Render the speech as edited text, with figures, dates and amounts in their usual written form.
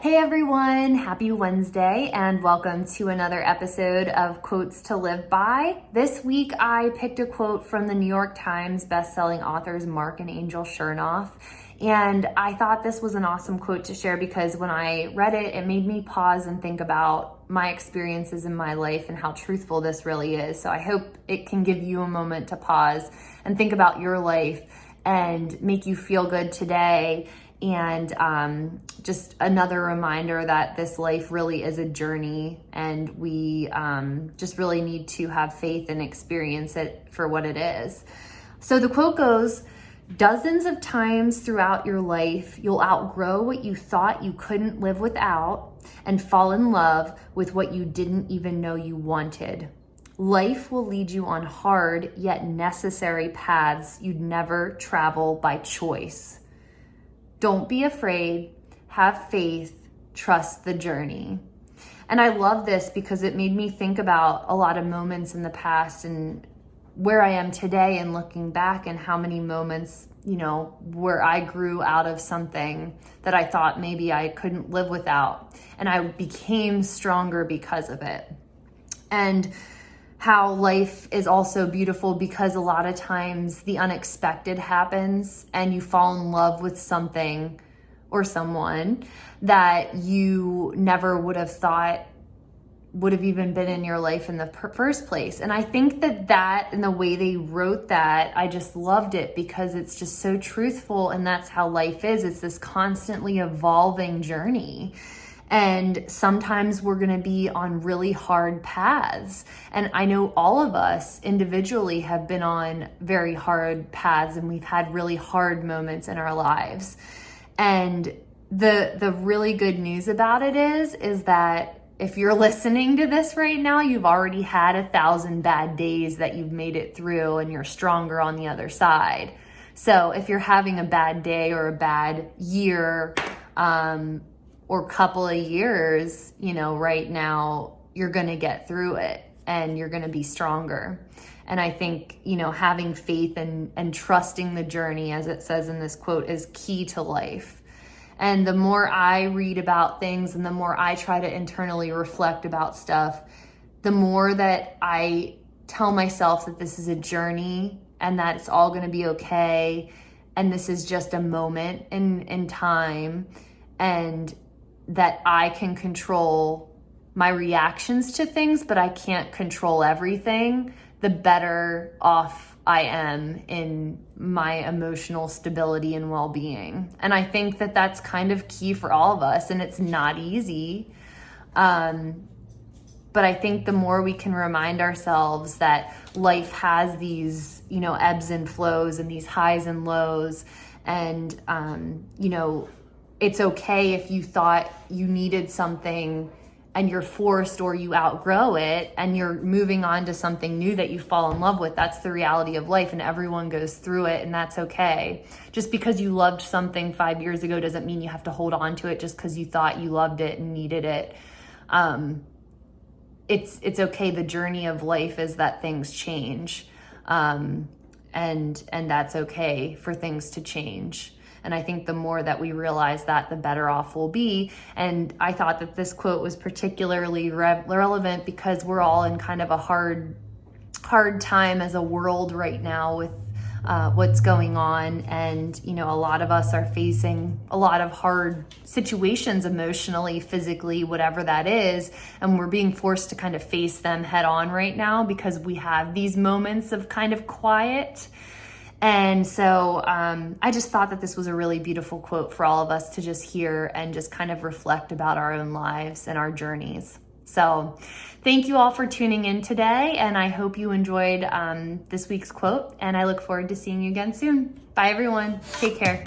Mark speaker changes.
Speaker 1: Hey everyone, happy Wednesday and welcome to another episode of Quotes to Live By. This week I picked a quote from the New York Times bestselling authors Mark and Angel Chernoff, and I thought this was an awesome quote to share because when I read it, it made me pause and think about my experiences in my life and how truthful this really is. So I hope it can give you a moment to pause and think about your life and make you feel good today. And just another reminder that this life really is a journey, and we just really need to have faith and experience it for what it is. So the quote goes, "Dozens of times throughout your life, you'll outgrow what you thought you couldn't live without and fall in love with what you didn't even know you wanted. Life will lead you on hard yet necessary paths you'd never travel by choice. Don't be afraid, have faith, trust the journey." And I love this because it made me think about a lot of moments in the past and where I am today and looking back and how many moments, where I grew out of something that I thought maybe I couldn't live without. And I became stronger because of it. And how life is also beautiful because a lot of times the unexpected happens and you fall in love with something or someone that you never would have thought would have even been in your life in the first place. And I think that and the way they wrote that, I just loved it because it's just so truthful, and that's how life is. It's this constantly evolving journey. And sometimes we're going to be on really hard paths. And I know all of us individually have been on very hard paths, and we've had really hard moments in our lives. And the really good news about it is that if you're listening to this right now, you've already had 1,000 bad days that you've made it through, and you're stronger on the other side. So if you're having a bad day or a bad year, or couple of years, right now, you're going to get through it and you're going to be stronger. And I think, having faith and trusting the journey, as it says in this quote, is key to life. And the more I read about things and the more I try to internally reflect about stuff, the more that I tell myself that this is a journey and that it's all going to be okay. And this is just a moment in time, and that I can control my reactions to things, but I can't control everything, the better off I am in my emotional stability and well-being. And I think that that's kind of key for all of us, and it's not easy. But I think the more we can remind ourselves that life has these, ebbs and flows and these highs and lows, and, it's okay if you thought you needed something and you're forced or you outgrow it and you're moving on to something new that you fall in love with. That's the reality of life, and everyone goes through it, and that's okay. Just because you loved something 5 years ago doesn't mean you have to hold on to it just because you thought you loved it and needed it. It's okay. The journey of life is that things change, and that's okay for things to change. And I think the more that we realize that, the better off we'll be. And I thought that this quote was particularly relevant because we're all in kind of a hard time as a world right now with what's going on. And, a lot of us are facing a lot of hard situations emotionally, physically, whatever that is. And we're being forced to kind of face them head on right now because we have these moments of kind of quiet. And so I just thought that this was a really beautiful quote for all of us to just hear and just kind of reflect about our own lives and our journeys. So thank you all for tuning in today, and I hope you enjoyed this week's quote, and I look forward to seeing you again soon. Bye, everyone. Take care.